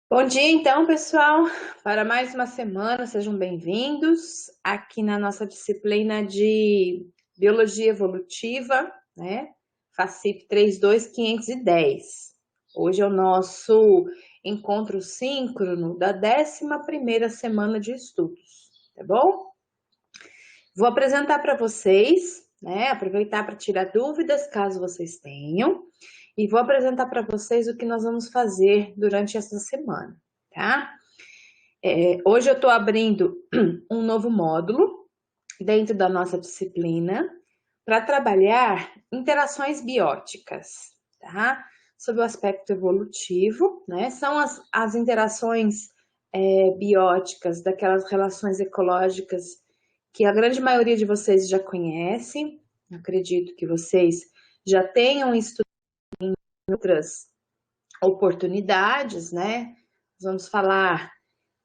Bom dia, então, pessoal, para mais uma semana, sejam bem-vindos aqui na nossa disciplina de Biologia Evolutiva, né? FACIP 32510. Hoje é o nosso encontro síncrono da 11ª semana de estudos, tá bom? Vou apresentar para vocês, né? Aproveitar para tirar dúvidas, caso vocês tenham, e vou apresentar para vocês o que nós vamos fazer durante essa semana, tá? Hoje eu estou abrindo um novo módulo dentro da nossa disciplina para trabalhar interações bióticas, tá? Sob o aspecto evolutivo, né? São as interações bióticas daquelas relações ecológicas que a grande maioria de vocês já conhecem. Acredito que vocês já tenham estudado em outras oportunidades, né? Vamos falar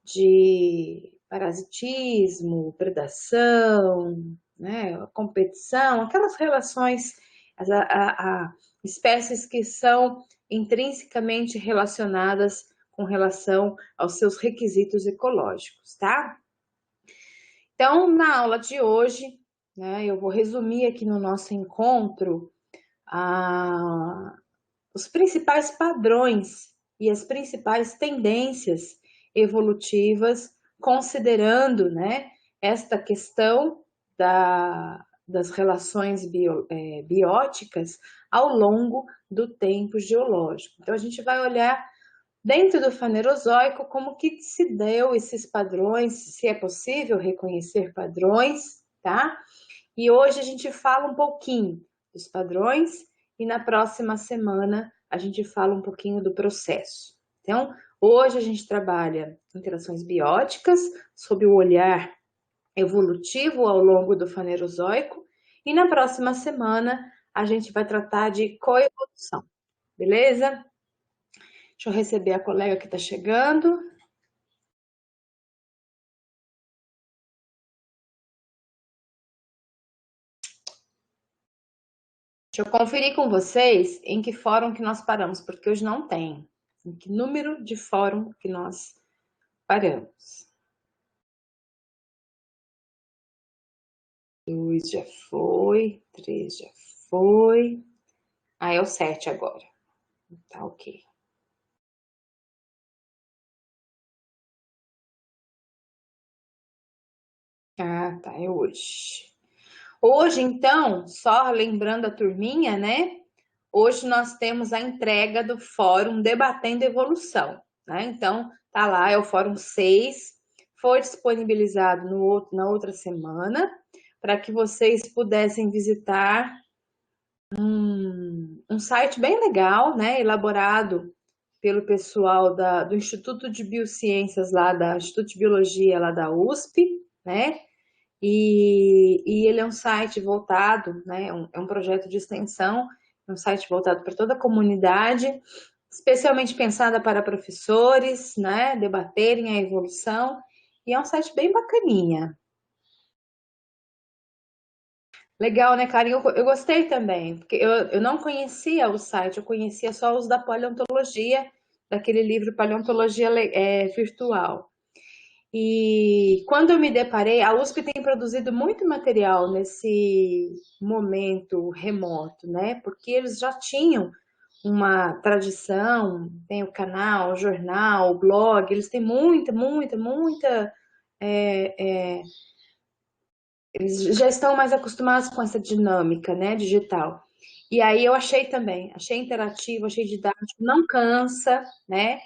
de parasitismo, predação, né, competição, aquelas relações, a espécies que são intrinsecamente relacionadas com relação aos seus requisitos ecológicos, tá? Então, na aula de hoje, né, eu vou resumir aqui no nosso encontro os principais padrões e as principais tendências evolutivas, considerando, né, esta questão das relações bióticas ao longo do tempo geológico. Então, a gente vai olhar dentro do Fanerozoico como que se deu esses padrões, se é possível reconhecer padrões, tá? E hoje a gente fala um pouquinho dos padrões e na próxima semana a gente fala um pouquinho do processo. Então, hoje a gente trabalha interações bióticas sob o olhar evolutivo ao longo do Fanerozoico e na próxima semana a gente vai tratar de coevolução, beleza? Deixa eu receber a colega que está chegando. Deixa eu conferir com vocês em que fórum que nós paramos, porque hoje não tem. Em que número de fórum que nós paramos. 2 já foi, 3 já foi. Ah, é o 7 agora. Tá ok. Ah, tá, é hoje. Hoje, então, só lembrando a turminha, né? Hoje nós temos a entrega do Fórum Debatendo Evolução, né? Então, tá lá, é o Fórum 6, foi disponibilizado na outra semana, para que vocês pudessem visitar um site bem legal, né? Elaborado pelo pessoal do Instituto de Biociências lá da Instituto de Biologia lá da USP, né? E ele é um site voltado, né? É um projeto de extensão, é um site voltado para toda a comunidade, especialmente pensada para professores, né? Debaterem a evolução. E é um site bem bacaninha. Legal, né, Karen? Eu gostei também, porque eu não conhecia o site, eu conhecia só os da paleontologia, daquele livro Paleontologia Virtual. E quando eu me deparei, a USP tem produzido muito material nesse momento remoto, né? Porque eles já tinham uma tradição, tem o canal, o jornal, o blog, eles têm muita. Eles já estão mais acostumados com essa dinâmica, né, digital. E aí eu achei também, achei interativo, achei didático, não cansa, né?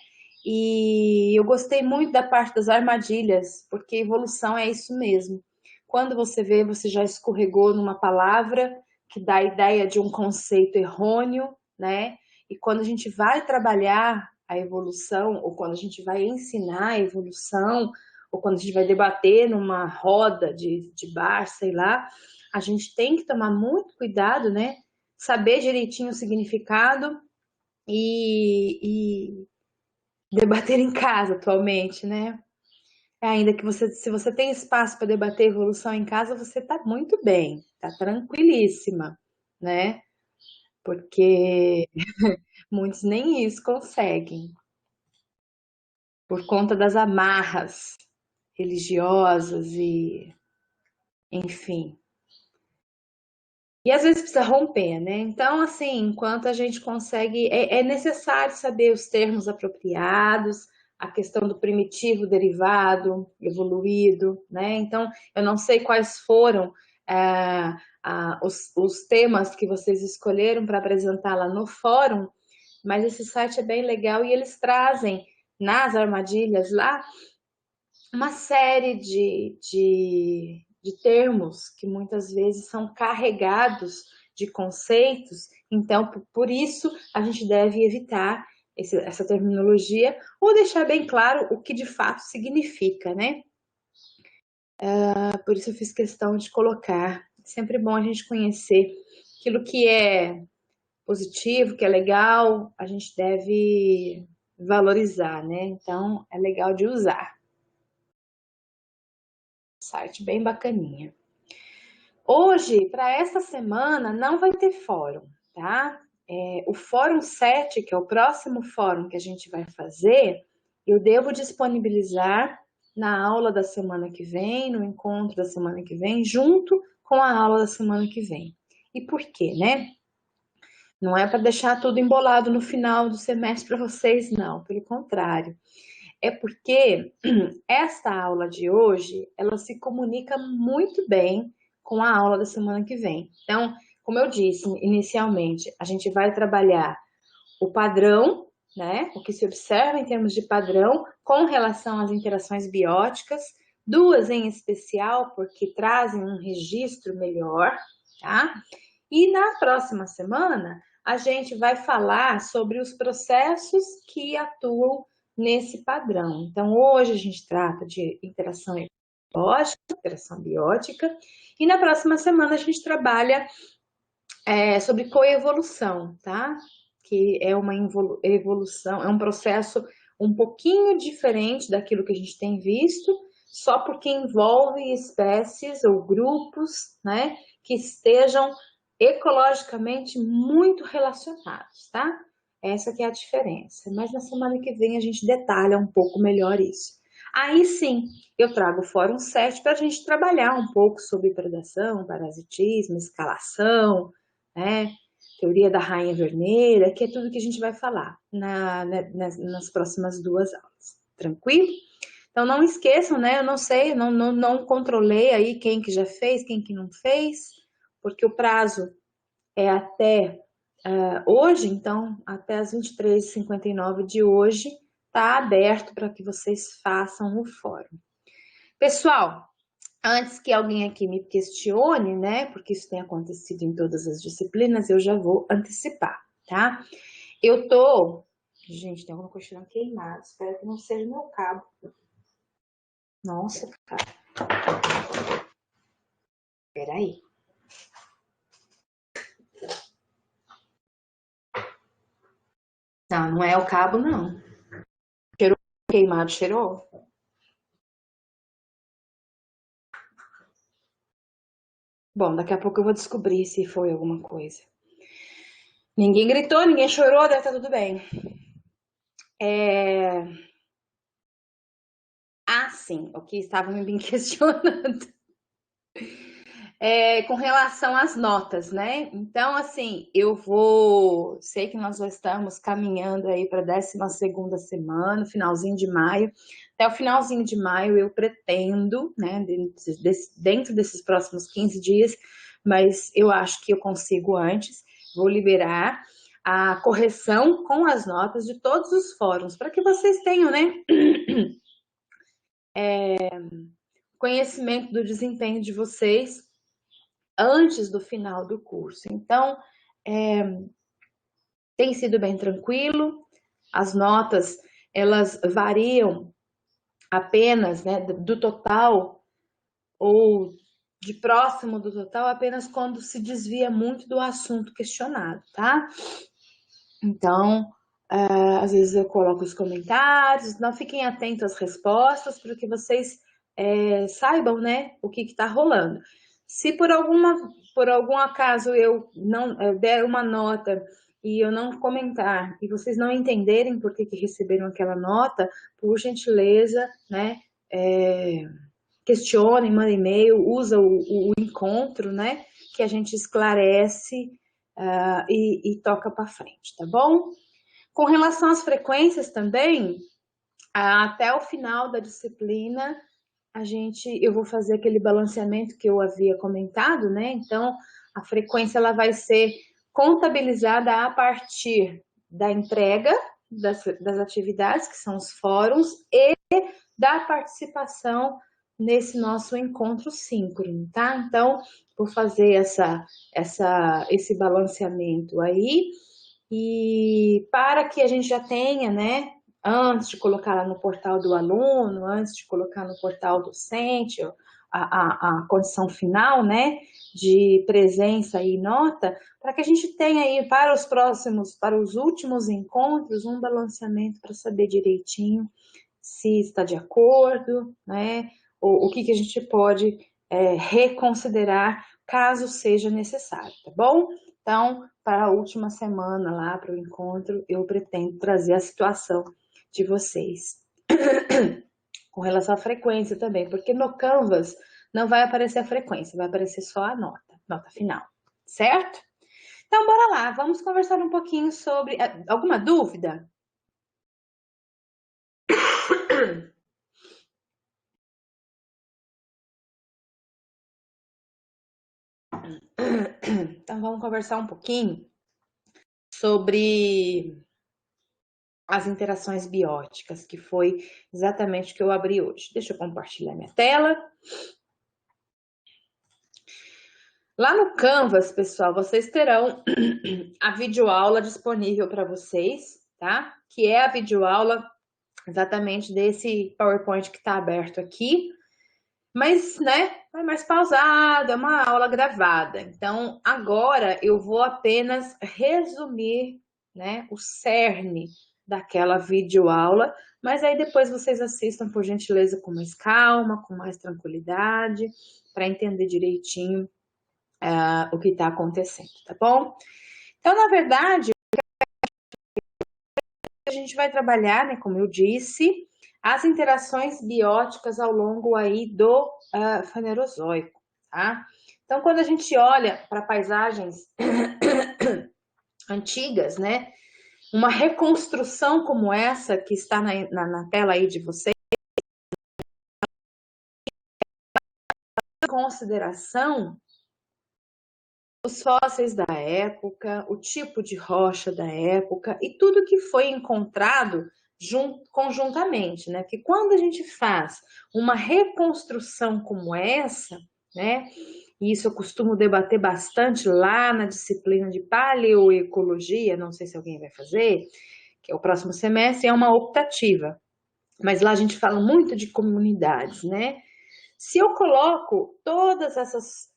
E eu gostei muito da parte das armadilhas, porque evolução é isso mesmo. Quando você vê, você já escorregou numa palavra que dá a ideia de um conceito errôneo, né? E quando a gente vai trabalhar a evolução, ou quando a gente vai ensinar a evolução, ou quando a gente vai debater numa roda de bar, sei lá, a gente tem que tomar muito cuidado, né? Saber direitinho o significado e debater em casa atualmente, né? Ainda que você, se você tem espaço para debater evolução em casa, você está muito bem, está tranquilíssima, né? Porque muitos nem isso conseguem. por conta das amarras religiosas e, enfim. E às vezes precisa romper, né? Então, assim, enquanto a gente consegue, é necessário saber os termos apropriados, a questão do primitivo derivado, evoluído, né? Então, eu não sei quais foram os temas que vocês escolheram para apresentar lá no fórum, mas esse site é bem legal e eles trazem nas armadilhas lá uma série de termos que muitas vezes são carregados de conceitos, então por isso a gente deve evitar essa terminologia ou deixar bem claro o que de fato significa, né? Por isso eu fiz questão de colocar. Sempre bom a gente conhecer aquilo que é positivo, que é legal, a gente deve valorizar, né? Então é legal de usar. Site bem bacaninha. Hoje, para esta semana, não vai ter fórum, tá? O Fórum 7, que é o próximo fórum que a gente vai fazer, eu devo disponibilizar na aula da semana que vem, no encontro da semana que vem, junto com a aula da semana que vem. E por quê, né? Não é para deixar tudo embolado no final do semestre para vocês, não. Pelo contrário. É porque esta aula de hoje, ela se comunica muito bem com a aula da semana que vem. Então, como eu disse inicialmente, a gente vai trabalhar o padrão, né? O que se observa em termos de padrão com relação às interações bióticas, duas em especial, porque trazem um registro melhor, tá? E na próxima semana, a gente vai falar sobre os processos que atuam nesse padrão. Então, hoje a gente trata de interação biológica, interação biótica, e na próxima semana a gente trabalha sobre coevolução, tá? Que é uma evolução, é um processo um pouquinho diferente daquilo que a gente tem visto, só porque envolve espécies ou grupos, né, que estejam ecologicamente muito relacionados, tá? Essa que é a diferença. Mas na semana que vem a gente detalha um pouco melhor isso. Aí sim, eu trago o Fórum 7 para a gente trabalhar um pouco sobre predação, parasitismo, escalação, né? Teoria da rainha vermelha, que é tudo que a gente vai falar nas próximas duas aulas. Tranquilo? Então não esqueçam, né? Eu não sei, não controlei aí quem que já fez, quem que não fez, porque o prazo é até hoje, então até as 23h59 de hoje está aberto para que vocês façam o fórum. Pessoal, antes que alguém aqui me questione, né, porque isso tem acontecido em todas as disciplinas, eu já vou antecipar, tá? Eu tô... Gente, tem alguma coisa queimada, espero que não seja meu cabo. Nossa, cara. Peraí. Não, não é o cabo, não. Cheirou queimado, cheirou? Bom, daqui a pouco eu vou descobrir se foi alguma coisa. Ninguém gritou, ninguém chorou, deve estar tudo bem. Ah, sim, o que estavam me questionando. Com relação às notas, né? Então, assim, sei que nós já estamos caminhando aí para a 12ª semana, finalzinho de maio. Até o finalzinho de maio eu pretendo, né, dentro desses próximos 15 dias, mas eu acho que eu consigo antes, vou liberar a correção com as notas de todos os fóruns, para que vocês tenham, né, conhecimento do desempenho de vocês antes do final do curso. Então, tem sido bem tranquilo, as notas, elas variam apenas, né, do total ou de próximo do total apenas quando se desvia muito do assunto questionado, tá? Então, às vezes eu coloco os comentários, não fiquem atentos às respostas para que vocês saibam, né, o que está rolando. Se por algum acaso eu der uma nota e eu não comentar, e vocês não entenderem por que receberam aquela nota, por gentileza, né, questionem, manda e-mail, usa o encontro, né, que a gente esclarece e toca para frente, tá bom? Com relação às frequências também, até o final da disciplina, eu vou fazer aquele balanceamento que eu havia comentado, né? Então, a frequência ela vai ser contabilizada a partir da entrega das atividades, que são os fóruns, e da participação nesse nosso encontro síncrono, tá? Então, vou fazer esse balanceamento aí, e para que a gente já tenha, né, antes de colocar lá no portal do aluno, antes de colocar no portal docente, a condição final, né, de presença e nota, para que a gente tenha aí para os últimos encontros, um balanceamento para saber direitinho se está de acordo, né, ou o que a gente pode reconsiderar caso seja necessário, tá bom? Então, para a última semana lá, para o encontro, eu pretendo trazer a situação de vocês. Com relação à frequência também, porque no Canvas não vai aparecer a frequência, vai aparecer só a nota final, certo? Então, bora lá, vamos conversar um pouquinho sobre... Alguma dúvida? Então, vamos conversar um pouquinho sobre as interações bióticas, que foi exatamente o que eu abri hoje. Deixa eu compartilhar minha tela. Lá no Canvas, pessoal, vocês terão a videoaula disponível para vocês, tá? Que é a videoaula exatamente desse PowerPoint que está aberto aqui. Mas, né, é mais pausado, é uma aula gravada. Então, agora eu vou apenas resumir, né, o cerne daquela videoaula, mas aí depois vocês assistam, por gentileza, com mais calma, com mais tranquilidade, para entender direitinho o que está acontecendo, tá bom? Então, na verdade, a gente vai trabalhar, né, como eu disse, as interações bióticas ao longo aí do Fanerozoico, tá? Então, quando a gente olha para paisagens antigas, né, uma reconstrução como essa que está na tela aí de vocês, em consideração os fósseis da época, o tipo de rocha da época e tudo que foi encontrado conjuntamente, né? Que quando a gente faz uma reconstrução como essa, né? E isso eu costumo debater bastante lá na disciplina de paleoecologia, não sei se alguém vai fazer, que é o próximo semestre, é uma optativa. Mas lá a gente fala muito de comunidades, né? Se eu coloco todas essas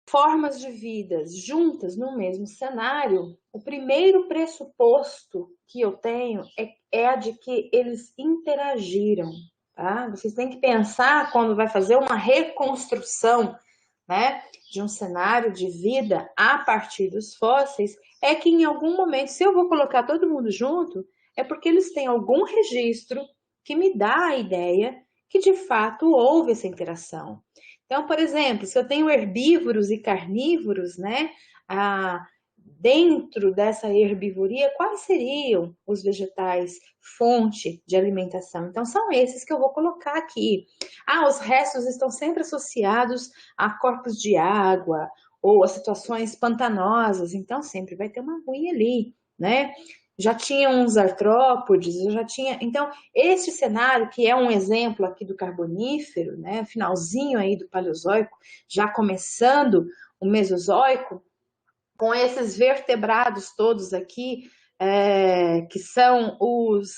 formas de vidas juntas no mesmo cenário, o primeiro pressuposto que eu tenho é a de que eles interagiram, tá? Vocês têm que pensar quando vai fazer uma reconstrução, né, de um cenário de vida a partir dos fósseis, é que em algum momento, se eu vou colocar todo mundo junto, é porque eles têm algum registro que me dá a ideia que de fato houve essa interação. Então, por exemplo, se eu tenho herbívoros e carnívoros, né, dentro dessa herbivoria, quais seriam os vegetais fonte de alimentação? Então, são esses que eu vou colocar aqui. Os restos estão sempre associados a corpos de água ou a situações pantanosas, então sempre vai ter uma aguinha ali, né? Já tinha uns artrópodes, já tinha... Então, este cenário, que é um exemplo aqui do Carbonífero, né, finalzinho aí do Paleozoico, já começando o Mesozoico, com esses vertebrados todos aqui, que são os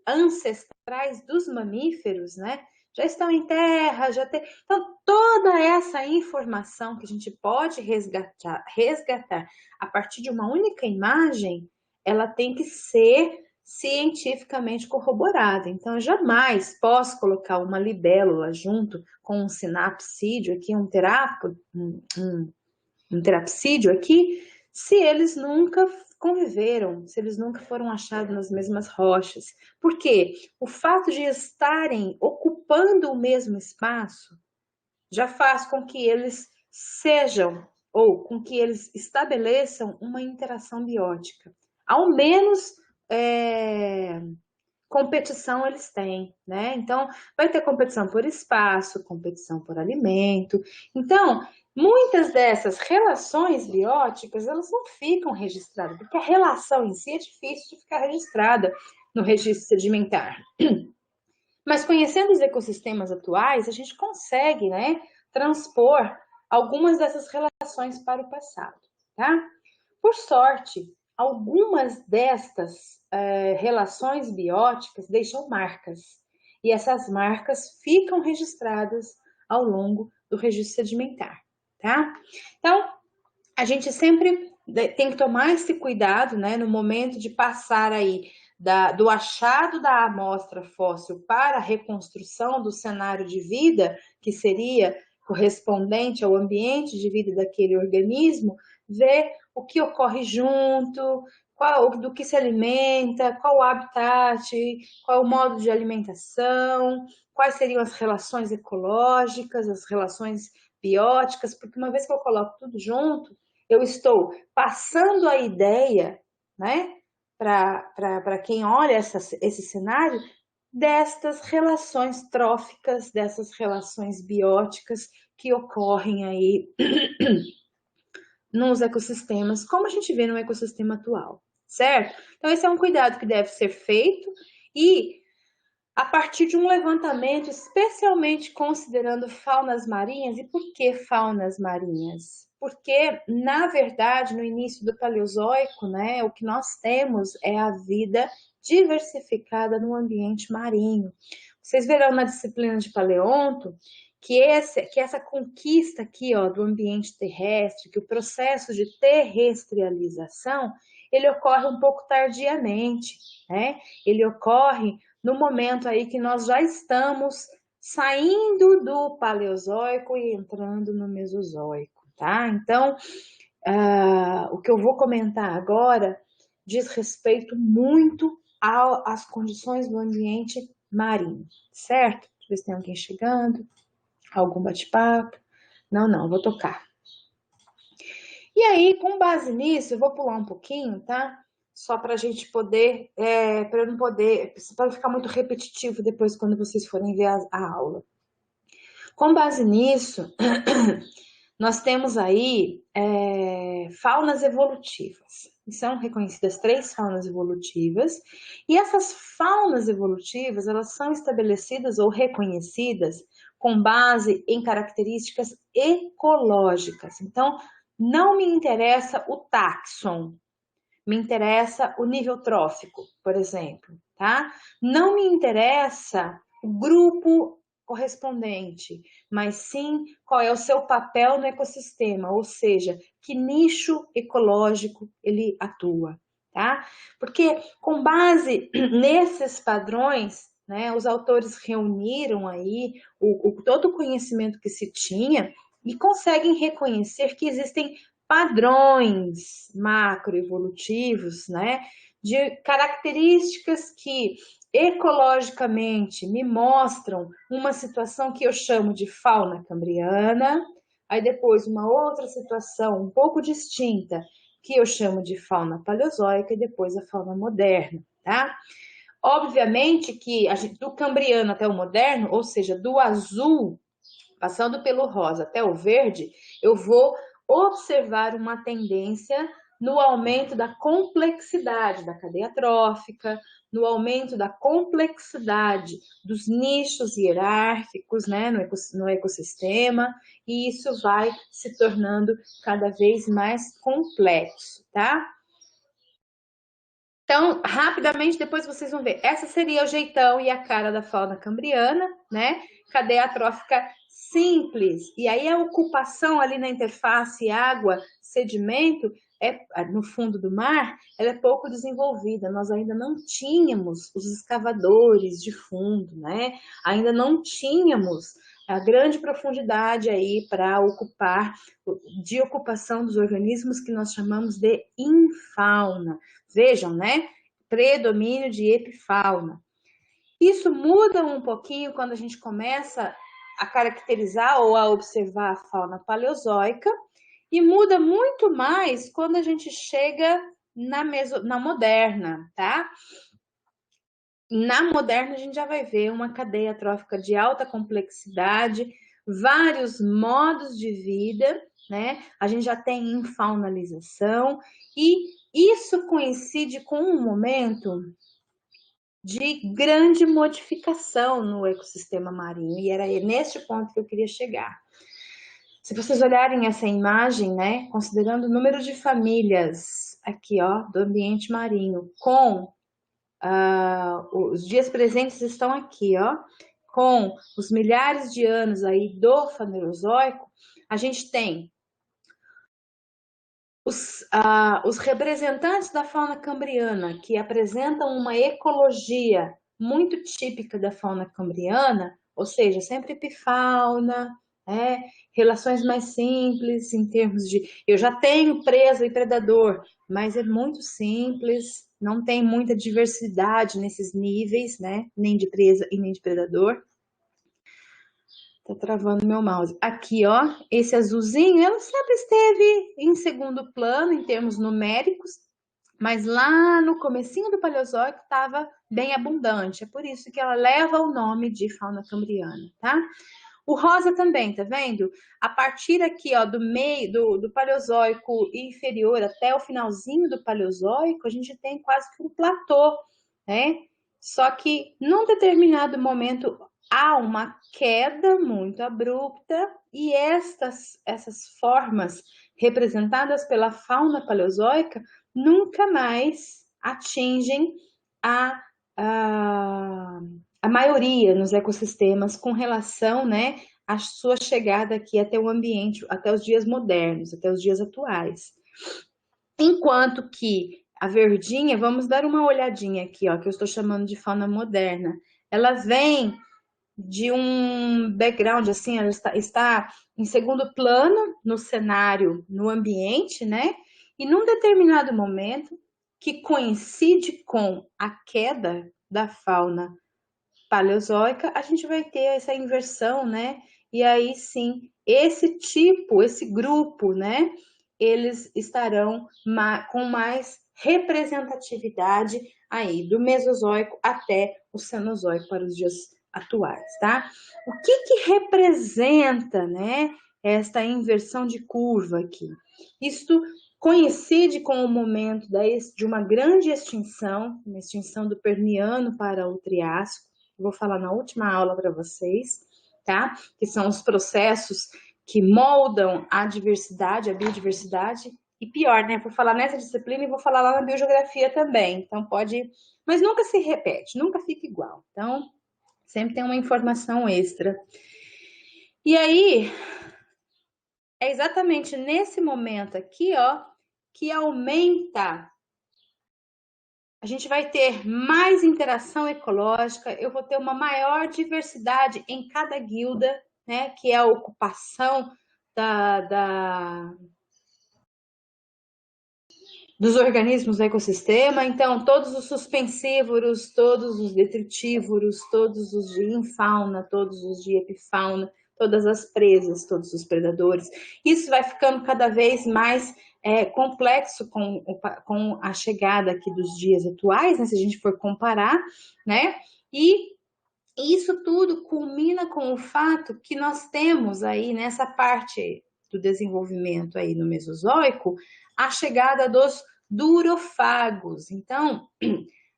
ancestrais dos mamíferos, né? Já estão em terra, já tem... Então, toda essa informação que a gente pode resgatar a partir de uma única imagem, ela tem que ser cientificamente corroborada. Então, eu jamais posso colocar uma libélula junto com um sinapsídeo aqui, um terapsídeo aqui, se eles nunca conviveram, se eles nunca foram achados nas mesmas rochas. Por quê? O fato de estarem ocupando o mesmo espaço já faz com que eles sejam, ou com que eles estabeleçam uma interação biótica. Ao menos competição eles têm, né? Então, vai ter competição por espaço, competição por alimento. Então, muitas dessas relações bióticas, elas não ficam registradas, porque a relação em si é difícil de ficar registrada no registro sedimentar. Mas conhecendo os ecossistemas atuais, a gente consegue, né, transpor algumas dessas relações para o passado, tá? Por sorte, algumas destas relações bióticas deixam marcas, e essas marcas ficam registradas ao longo do registro sedimentar, tá? Então, a gente sempre tem que tomar esse cuidado, né, no momento de passar aí do achado da amostra fóssil para a reconstrução do cenário de vida, que seria correspondente ao ambiente de vida daquele organismo, ver o que ocorre junto, do que se alimenta, qual o habitat, qual o modo de alimentação, quais seriam as relações ecológicas, as relações bióticas, porque uma vez que eu coloco tudo junto, eu estou passando a ideia, né, para quem olha esse cenário, destas relações tróficas, dessas relações bióticas que ocorrem aí nos ecossistemas, como a gente vê no ecossistema atual, certo? Então, esse é um cuidado que deve ser feito e a partir de um levantamento, especialmente considerando faunas marinhas. E por que faunas marinhas? Porque, na verdade, no início do Paleozoico, né, o que nós temos é a vida diversificada no ambiente marinho. Vocês verão na disciplina de paleonto que essa conquista aqui, ó, do ambiente terrestre, que o processo de terrestrialização, ele ocorre um pouco tardiamente, né? Ele ocorre no momento aí que nós já estamos saindo do Paleozoico e entrando no Mesozoico, tá? Então, o que eu vou comentar agora diz respeito muito às condições do ambiente marinho, certo? Deixa eu ver se tem alguém chegando, algum bate-papo. Não, vou tocar. E aí, com base nisso, eu vou pular um pouquinho, tá? Só para a gente poder, para eu não poder, para não ficar muito repetitivo depois quando vocês forem ver a aula. Com base nisso, nós temos aí faunas evolutivas. São reconhecidas 3 faunas evolutivas, e essas faunas evolutivas, elas são estabelecidas ou reconhecidas com base em características ecológicas. Então, não me interessa o táxon, me interessa o nível trófico, por exemplo, tá? Não me interessa o grupo correspondente, mas sim qual é o seu papel no ecossistema, ou seja, que nicho ecológico ele atua, tá? Porque com base nesses padrões, né, os autores reuniram aí todo o conhecimento que se tinha e conseguem reconhecer que existem padrões macroevolutivos, né, de características que ecologicamente me mostram uma situação que eu chamo de fauna cambriana, aí depois uma outra situação um pouco distinta que eu chamo de fauna paleozoica e depois a fauna moderna, tá? Obviamente que do cambriano até o moderno, ou seja, do azul passando pelo rosa até o verde, eu vou observar uma tendência no aumento da complexidade da cadeia trófica, no aumento da complexidade dos nichos hierárquicos, né, no ecossistema, e isso vai se tornando cada vez mais complexo, tá? Então, rapidamente, depois vocês vão ver. Essa seria o jeitão e a cara da fauna cambriana, né? Cadeia trófica simples. E aí a ocupação ali na interface água-sedimento, no fundo do mar, ela é pouco desenvolvida. Nós ainda não tínhamos os escavadores de fundo, né? Ainda não tínhamos a grande profundidade aí para ocupar, de ocupação dos organismos que nós chamamos de infauna. Vejam, né? Predomínio de epifauna. Isso muda um pouquinho quando a gente começa a caracterizar ou a observar a fauna paleozoica, e muda muito mais quando a gente chega na moderna, tá? Na moderna, a gente já vai ver uma cadeia trófica de alta complexidade, vários modos de vida, né? A gente já tem infaunalização, e isso coincide com um momento de grande modificação no ecossistema marinho, e era neste ponto que eu queria chegar. Se vocês olharem essa imagem, né, considerando o número de famílias aqui, ó, do ambiente marinho, com os dias presentes estão aqui, ó, com os milhares de anos aí do Fanerozoico, a gente tem os representantes da fauna cambriana, que apresentam uma ecologia muito típica da fauna cambriana, ou seja, sempre epifauna, relações mais simples em termos de... Eu já tenho presa e predador, mas é muito simples, não tem muita diversidade nesses níveis, né? Nem de presa e nem de predador. Tá travando meu mouse. Aqui, ó, esse azulzinho, ela sempre esteve em segundo plano em termos numéricos, mas lá no comecinho do Paleozoico estava bem abundante. É por isso que ela leva o nome de fauna cambriana, tá? O rosa também, tá vendo? A partir aqui, ó, do meio do Paleozoico inferior até o finalzinho do Paleozoico, a gente tem quase que um platô, né? Só que num determinado momento há uma queda muito abrupta, e essas formas representadas pela fauna paleozoica nunca mais atingem a maioria nos ecossistemas com relação, né, à sua chegada aqui até o ambiente, até os dias modernos, até os dias atuais. Enquanto que a verdinha, vamos dar uma olhadinha aqui, ó, que eu estou chamando de fauna moderna, ela vem de um background, assim, ela está em segundo plano no cenário, no ambiente, né? E num determinado momento, que coincide com a queda da fauna paleozoica, a gente vai ter essa inversão, né? E aí sim, esse grupo, né? Eles estarão com mais representatividade aí do Mesozoico até o Cenozoico para os dias atuais, tá? O que representa, né, esta inversão de curva aqui? Isto coincide com o momento de uma grande extinção, uma extinção do Permiano para o Triássico. Vou falar na última aula para vocês, tá? Que são os processos que moldam a diversidade, a biodiversidade. E pior, né? Vou falar nessa disciplina e vou falar lá na biogeografia também. Então pode... Mas nunca se repete, nunca fica igual. Então, sempre tem uma informação extra. E aí, é exatamente nesse momento aqui, ó, que aumenta. A gente vai ter mais interação ecológica, eu vou ter uma maior diversidade em cada guilda, né, que é a ocupação dos organismos do ecossistema. Então, todos os suspensívoros, todos os detritívoros, todos os de infauna, todos os de epifauna, todas as presas, todos os predadores. Isso vai ficando cada vez mais complexo com a chegada aqui dos dias atuais, né, se a gente for comparar, né? E isso tudo culmina com o fato que nós temos aí nessa parte do desenvolvimento aí no Mesozoico a chegada dos durofagos. Então,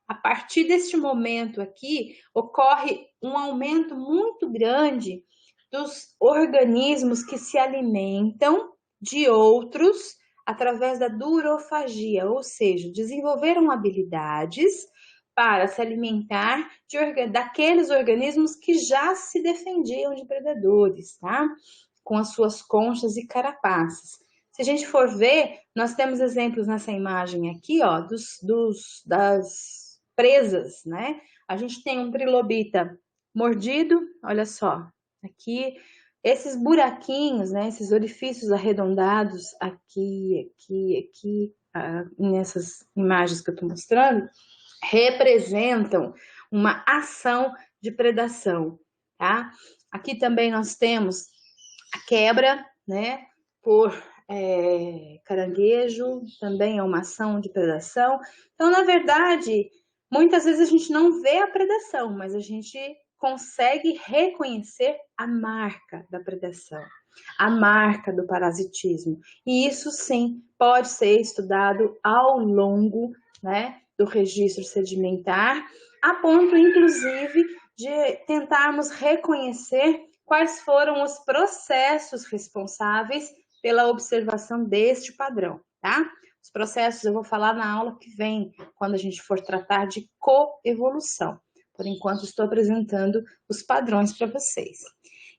a partir deste momento aqui, ocorre um aumento muito grande dos organismos que se alimentam de outros através da durofagia, ou seja, desenvolveram habilidades para se alimentar daqueles organismos que já se defendiam de predadores, tá? Com as suas conchas e carapaças. Se a gente for ver, nós temos exemplos nessa imagem aqui, ó, das presas, né? A gente tem um trilobita mordido, olha só, Aqui, esses buraquinhos, né, esses orifícios arredondados aqui, nessas imagens que eu estou mostrando, representam uma ação de predação, tá? Aqui também nós temos a quebra, né, por caranguejo, também é uma ação de predação. Então, na verdade, muitas vezes a gente não vê a predação, mas a gente consegue reconhecer a marca da predação, a marca do parasitismo. E isso sim pode ser estudado ao longo, né, do registro sedimentar, a ponto, inclusive, de tentarmos reconhecer quais foram os processos responsáveis pela observação deste padrão, tá? Os processos eu vou falar na aula que vem, quando a gente for tratar de coevolução. Por enquanto, estou apresentando os padrões para vocês.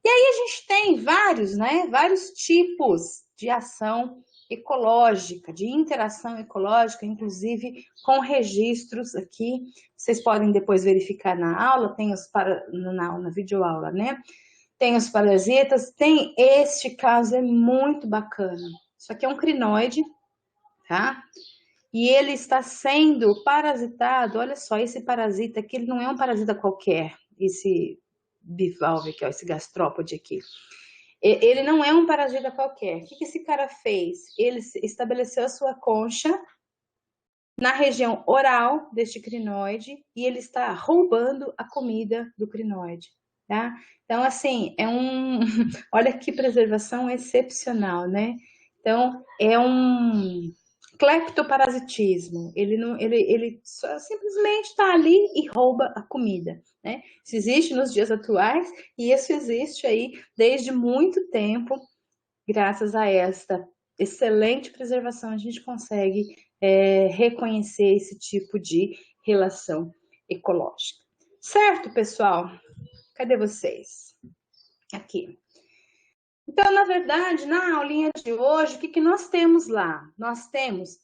E aí a gente tem vários, né? Vários tipos de ação ecológica, de interação ecológica, inclusive com registros aqui. Vocês podem depois verificar na aula, tem os na videoaula, né? Tem os parasitas, tem este caso, é muito bacana. Isso aqui é um crinoide, tá? E ele está sendo parasitado, olha só, esse parasita aqui, ele não é um parasita qualquer, esse bivalve aqui, ó, esse gastrópode aqui. Ele não é um parasita qualquer. O que esse cara fez? Ele estabeleceu a sua concha na região oral deste crinoide e ele está roubando a comida do crinoide, tá? Então, assim, olha que preservação excepcional, né? Então, é um cleptoparasitismo. Ele só simplesmente está ali e rouba a comida, né? Isso existe nos dias atuais e isso existe aí desde muito tempo. Graças a esta excelente preservação, a gente consegue reconhecer esse tipo de relação ecológica. Certo, pessoal? Cadê vocês? Aqui. Então, na verdade, na aulinha de hoje, o que nós temos lá? Nós temos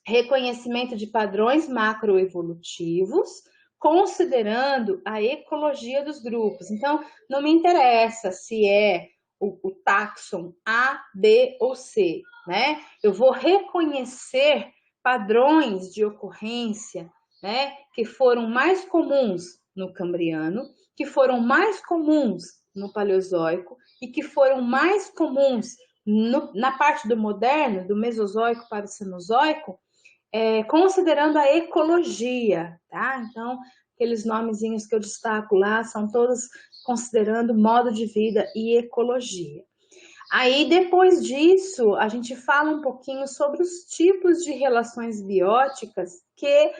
reconhecimento de padrões macroevolutivos, considerando a ecologia dos grupos. Então, não me interessa se é o táxon A, B ou C, né? Eu vou reconhecer padrões de ocorrência, né, que foram mais comuns no Cambriano, que foram mais comuns no Paleozoico e que foram mais comuns na parte do moderno, do Mesozoico para o Cenozoico, considerando a ecologia, tá? Então, aqueles nomezinhos que eu destaco lá são todos considerando modo de vida e ecologia. Aí, depois disso, a gente fala um pouquinho sobre os tipos de relações bióticas que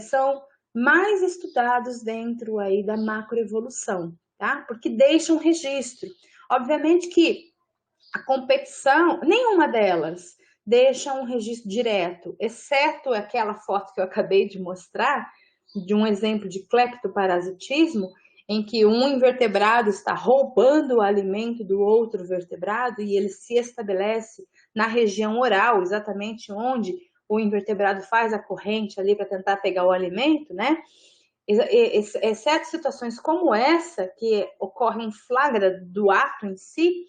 são mais estudados dentro aí da macroevolução, tá? Porque deixam registro. Obviamente que a competição, nenhuma delas deixa um registro direto, exceto aquela foto que eu acabei de mostrar, de um exemplo de cleptoparasitismo, em que um invertebrado está roubando o alimento do outro vertebrado e ele se estabelece na região oral, exatamente onde o invertebrado faz a corrente ali para tentar pegar o alimento, né? Exceto situações como essa, que ocorrem em flagra do ato em si,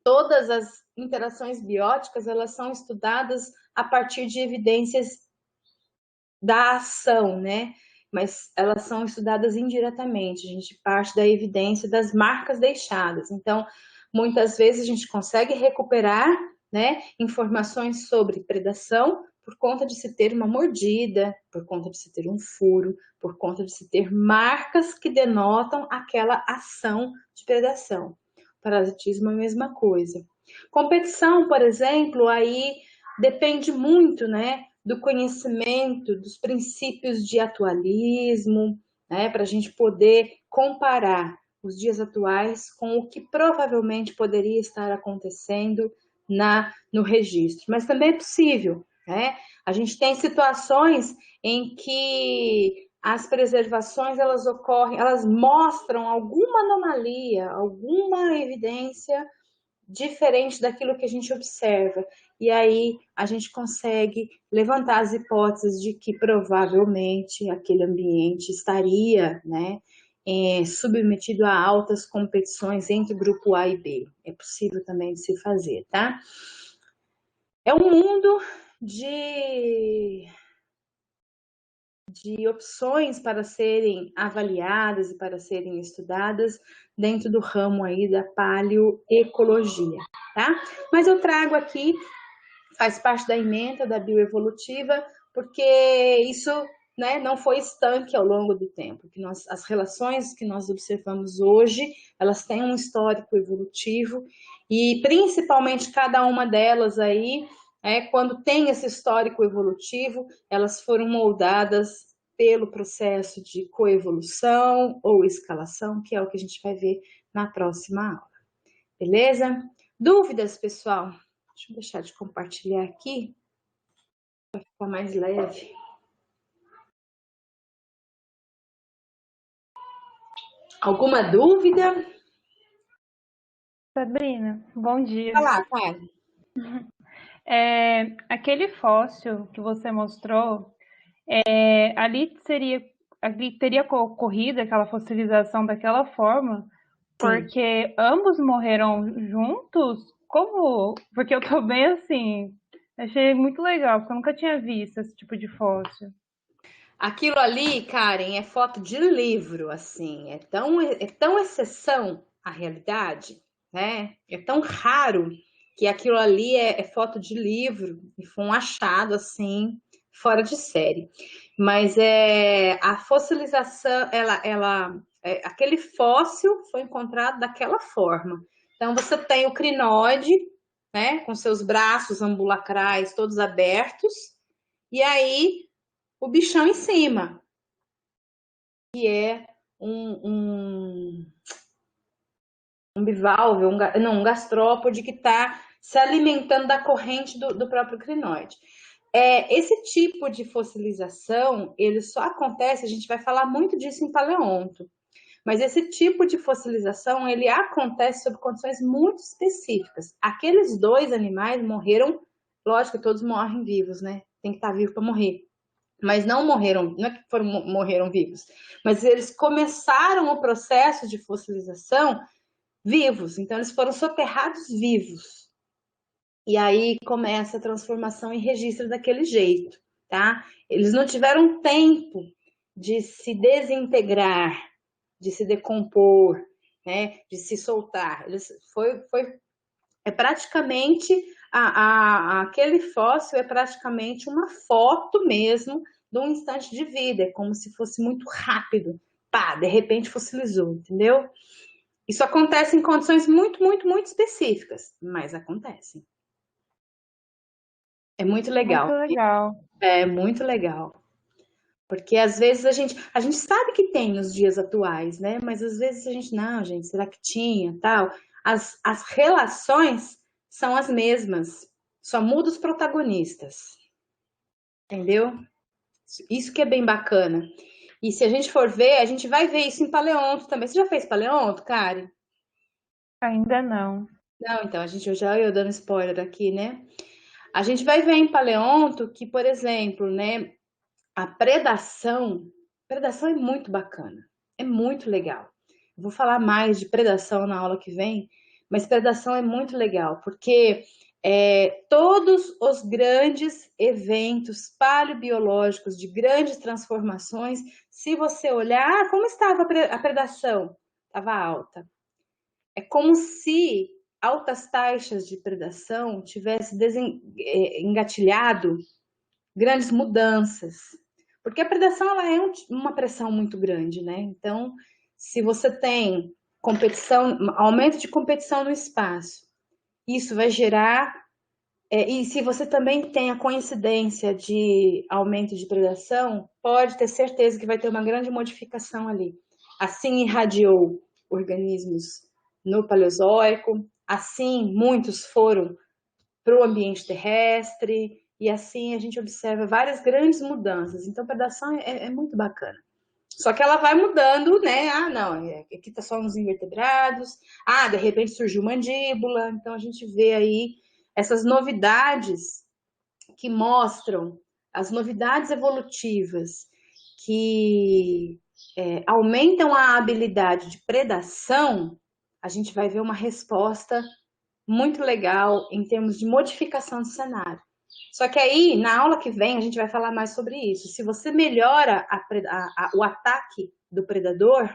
todas as interações bióticas, elas são estudadas a partir de evidências da ação, né? Mas elas são estudadas indiretamente, a gente parte da evidência das marcas deixadas. Então, muitas vezes a gente consegue recuperar, né, informações sobre predação por conta de se ter uma mordida, por conta de se ter um furo, por conta de se ter marcas que denotam aquela ação de predação. Parasitismo é a mesma coisa. Competição, por exemplo, aí depende muito, né, do conhecimento, dos princípios de atualismo, né, para a gente poder comparar os dias atuais com o que provavelmente poderia estar acontecendo no registro. Mas também é possível, né? A gente tem situações em que as preservações elas ocorrem, elas mostram alguma anomalia, alguma evidência diferente daquilo que a gente observa. E aí a gente consegue levantar as hipóteses de que provavelmente aquele ambiente estaria, né, submetido a altas competições entre grupo A e B. É possível também de se fazer, tá? É um mundo de opções para serem avaliadas e para serem estudadas dentro do ramo aí da paleoecologia, tá? Mas eu trago aqui, faz parte da ementa da bioevolutiva, porque isso, né, não foi estanque ao longo do tempo. Que as relações que nós observamos hoje, elas têm um histórico evolutivo e principalmente cada uma delas aí, quando tem esse histórico evolutivo, elas foram moldadas pelo processo de coevolução ou escalação, que é o que a gente vai ver na próxima aula. Beleza? Dúvidas, pessoal? Deixa eu deixar de compartilhar aqui para ficar mais leve. Alguma dúvida? Sabrina, bom dia. Falar, cara. Aquele fóssil que você mostrou, ali teria ocorrido aquela fossilização daquela forma, Sim. porque ambos morreram juntos? Como? Porque eu tô bem assim, achei muito legal, porque eu nunca tinha visto esse tipo de fóssil. Aquilo ali, Karen, é foto de livro, assim. É tão exceção à realidade, né? É tão raro que aquilo ali é foto de livro e foi um achado, assim, fora de série. Mas a fossilização, aquele fóssil foi encontrado daquela forma. Então, você tem o crinóide, né, com seus braços ambulacrais todos abertos, e aí o bichão em cima, que é um bivalve, um gastrópode que está se alimentando da corrente do próprio crinoide. Esse tipo de fossilização, ele só acontece, a gente vai falar muito disso em paleonto, mas esse tipo de fossilização, ele acontece sob condições muito específicas. Aqueles dois animais morreram, lógico que todos morrem vivos, né? Tem que estar vivo para morrer. Mas não morreram, não é que morreram vivos, mas eles começaram o processo de fossilização vivos, então eles foram soterrados vivos. E aí começa a transformação em registro daquele jeito, tá? Eles não tiveram tempo de se desintegrar, de se decompor, né, de se soltar. É praticamente aquele fóssil é praticamente uma foto mesmo de um instante de vida, é como se fosse muito rápido. Pá, de repente fossilizou, entendeu? Isso acontece em condições muito, muito, muito específicas, mas acontecem. É muito Muito legal. legal. É muito legal. Porque às vezes a gente sabe que tem nos dias atuais, né? Mas às vezes a gente, não, gente, será que tinha, tal? As relações são as mesmas, só muda os protagonistas, entendeu? Isso que é bem bacana. E se a gente for ver, a gente vai ver isso em paleonto também. Você já fez paleonto, Kari? Ainda não. Não, então, eu dando spoiler aqui, né? A gente vai ver em paleonto que, por exemplo, né, a predação é muito bacana, é muito legal. Eu vou falar mais de predação na aula que vem, mas predação é muito legal, porque todos os grandes eventos paleobiológicos de grandes transformações, se você olhar, como estava a predação? Estava alta. É como se altas taxas de predação tivesse engatilhado grandes mudanças. Porque a predação ela é uma pressão muito grande, né? Então, se você tem competição, aumento de competição no espaço, isso vai gerar. E se você também tem a coincidência de aumento de predação, pode ter certeza que vai ter uma grande modificação ali. Assim irradiou organismos no Paleozoico, assim muitos foram para o ambiente terrestre, e assim a gente observa várias grandes mudanças. Então, a predação é muito bacana. Só que ela vai mudando, né? Ah, não, aqui está só nos invertebrados. Ah, de repente surgiu mandíbula. Então, a gente vê aí essas novidades que mostram as novidades evolutivas que aumentam a habilidade de predação, a gente vai ver uma resposta muito legal em termos de modificação do cenário. Só que aí, na aula que vem, a gente vai falar mais sobre isso. Se você melhora o ataque do predador,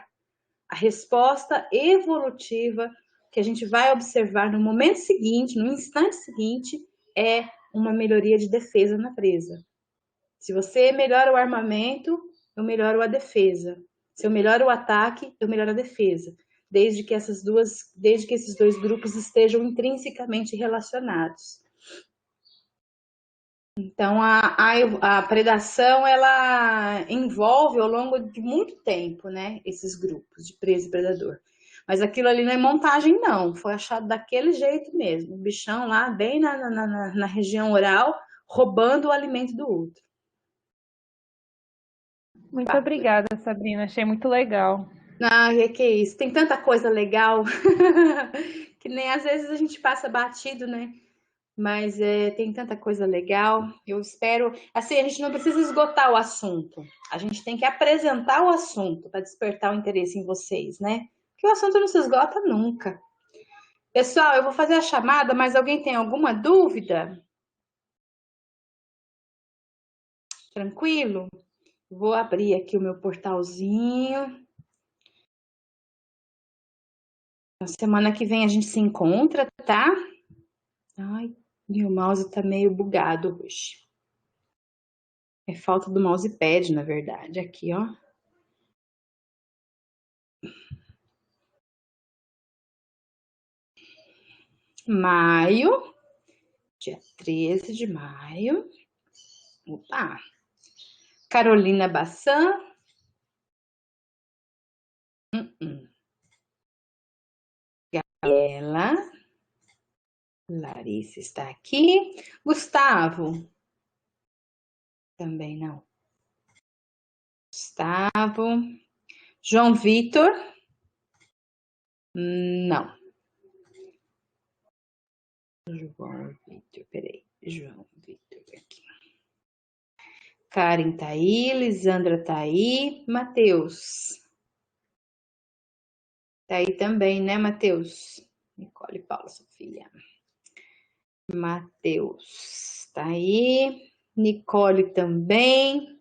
a resposta evolutiva que a gente vai observar no momento seguinte, no instante seguinte, é uma melhoria de defesa na presa. Se você melhora o armamento, eu melhoro a defesa. Se eu melhoro o ataque, eu melhoro a defesa. Desde que esses dois grupos estejam intrinsecamente relacionados. Então, a predação, ela envolve ao longo de muito tempo, né? Esses grupos de presa e predador. Mas aquilo ali não é montagem, não. Foi achado daquele jeito mesmo. O bichão lá, bem na região oral, roubando o alimento do outro. Muito obrigada, Sabrina. Achei muito legal. Ah, que é isso. Tem tanta coisa legal que nem às vezes a gente passa batido, né? Mas tem tanta coisa legal. Eu espero. Assim, a gente não precisa esgotar o assunto. A gente tem que apresentar o assunto para despertar o interesse em vocês, né? Porque o assunto não se esgota nunca. Pessoal, eu vou fazer a chamada, mas alguém tem alguma dúvida? Tranquilo? Vou abrir aqui o meu portalzinho. Na semana que vem a gente se encontra, tá? Ai, meu mouse tá meio bugado hoje. É falta do mousepad, na verdade. Aqui, ó. Maio, dia 13 de maio. Opa! Carolina Bassan. Gabriela. Larissa está aqui. Gustavo. Também não. Gustavo. João Vitor. Não. João Vitor, peraí. João Vitor aqui. Karen tá aí, Lisandra tá aí, Matheus. Tá aí também, né, Matheus? Nicole, Paula, Sofia. Matheus tá aí. Nicole também.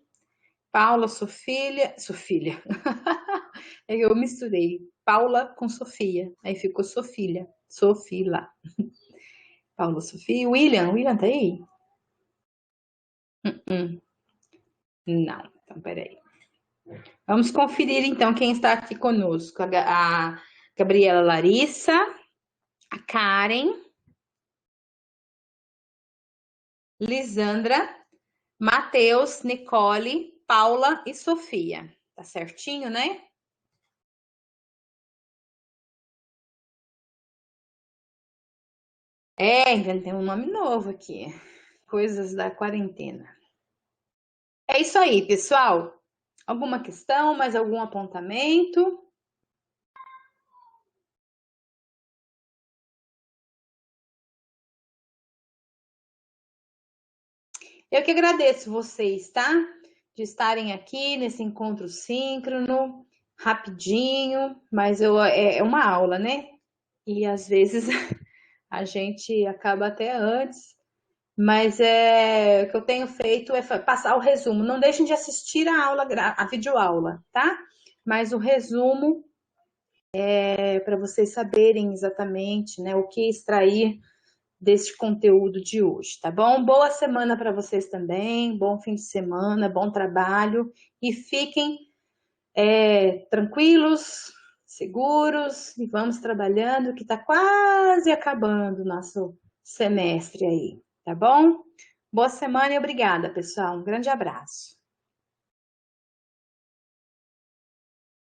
Paula, Sofia. Sofia. Eu misturei Paula com Sofia. Aí ficou Sofia. Sofia lá. Paula, Sofia. William. William tá aí? Não. Então, peraí. Vamos conferir, então, quem está aqui conosco. A Gabriela Larissa, a Karen, Lisandra, Matheus, Nicole, Paula e Sofia. Tá certinho, né? Inventei um nome novo aqui. Coisas da quarentena. É isso aí, pessoal. Alguma questão, mais algum apontamento? Eu que agradeço vocês, tá? De estarem aqui nesse encontro síncrono, rapidinho, mas é uma aula, né? E às vezes a gente acaba até antes, mas o que eu tenho feito é passar o resumo. Não deixem de assistir a aula, a videoaula, tá? Mas o resumo é para vocês saberem exatamente, né, o que extrair desse conteúdo de hoje, tá bom? Boa semana para vocês também, bom fim de semana, bom trabalho e fiquem tranquilos, seguros e vamos trabalhando que está quase acabando o nosso semestre aí, tá bom? Boa semana e obrigada, pessoal. Um grande abraço.